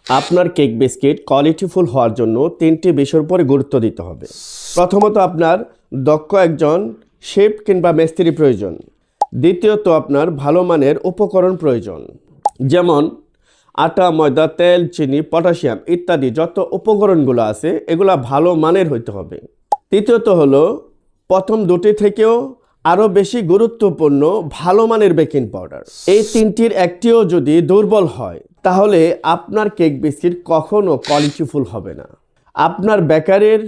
আপনার cake biscuit কোয়ালিটিফুল হওয়ার জন্য 3টি বিষয়ের উপরে গুরুত্ব দিতে হবে। প্রথমত আপনার দক্ষ একজন শেফ কিংবা মিস্ত্রি প্রয়োজন। দ্বিতীয়ত আপনার ভালো মানের উপকরণ প্রয়োজন, যেমন আটা, ময়দা, তেল, চিনি, পটাশিয়াম ইত্যাদি যত উপকরণগুলো আছে এগুলা ভালো মানের হইতে হবে। তৃতীয়ত হলো প্রথম দুটি থেকেও আরও বেশি গুরুত্বপূর্ণ ভালো মানের বেকিং পাউডার। এই তিনটির একটিও যদি দুর্বল হয় তাহলে আপনার কেক বিস্কিট কখনো কোয়ালিটিফুল হবে না। আপনার বেকারির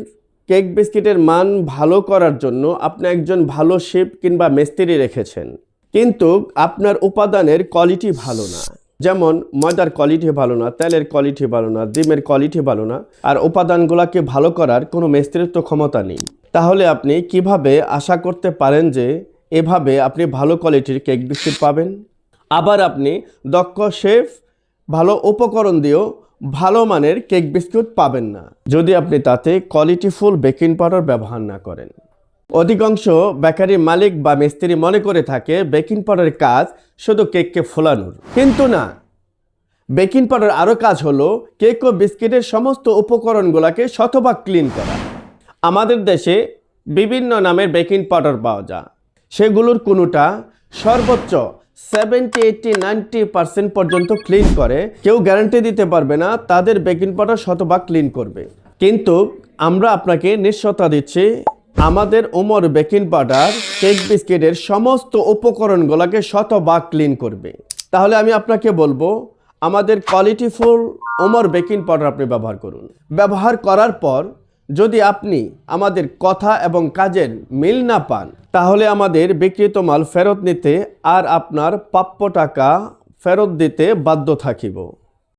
কেক বিস্কিটের মান ভালো করার জন্য আপনি একজন ভালো শেফ কিংবা মিস্ত্রি রেখেছেন, কিন্তু আপনার উপাদানের কোয়ালিটি ভালো না, যেমন ময়দার কোয়ালিটি ভালো না, তেলের কোয়ালিটি ভালো না, ডিমের কোয়ালিটি ভালো না, আর উপাদানগুলোকে ভালো করার কোনো মিস্ত্রির তো ক্ষমতা নেই। তাহলে আপনি কিভাবে আশা করতে পারেন যে এভাবে আপনি ভালো কোয়ালিটির কেক বিস্কিট পাবেন? আবার আপনি দক্ষ শেফ ভালো উপকরণ দিয়েও ভালো মানের কেক বিস্কুট পাবেন না যদি আপনি তাতে কোয়ালিটিফুল বেকিং পাউডার ব্যবহার না করেন। অধিকাংশ বেকারি মালিক বা মিস্ত্রি মনে করে থাকে বেকিং পাউডারের কাজ শুধু কেককে ফোলানোর, কিন্তু না, বেকিং পাউডার আরও কাজ হলো কেক ও বিস্কিটের সমস্ত উপকরণগুলোকে শতভাগ ক্লিন করা। আমাদের দেশে বিভিন্ন নামের বেকিং পাউডার পাওয়া যায়, সেগুলোর কোনোটা সর্বোচ্চ 70, 80, 90% পর্যন্ত ক্লিন করে। কেউ গ্যারান্টি দিতে পারবে না তাদের বেকিং পাউডার শতভাগ ক্লিন করবে, কিন্তু আমরা আপনাকে নিশ্চয়তা দিচ্ছি আমাদের ওমর বেকিং পাউডার কেক বিস্কিটের সমস্ত উপকরণগুলোকে শতভাগ ক্লিন করবে। তাহলে আমি আপনাকে বলবো আমাদের কোয়ালিটিফুল ওমর বেকিং পাউডার আপনি ব্যবহার করুন। ব্যবহার করার পর যদি আপনি আমাদের কথা এবং কাজের মিল না পান তাহলে আমাদের বিক্রিত মাল ফেরত নিতে আর আপনার প্রাপ্য টাকা ফেরত দিতে বাধ্য থাকিব।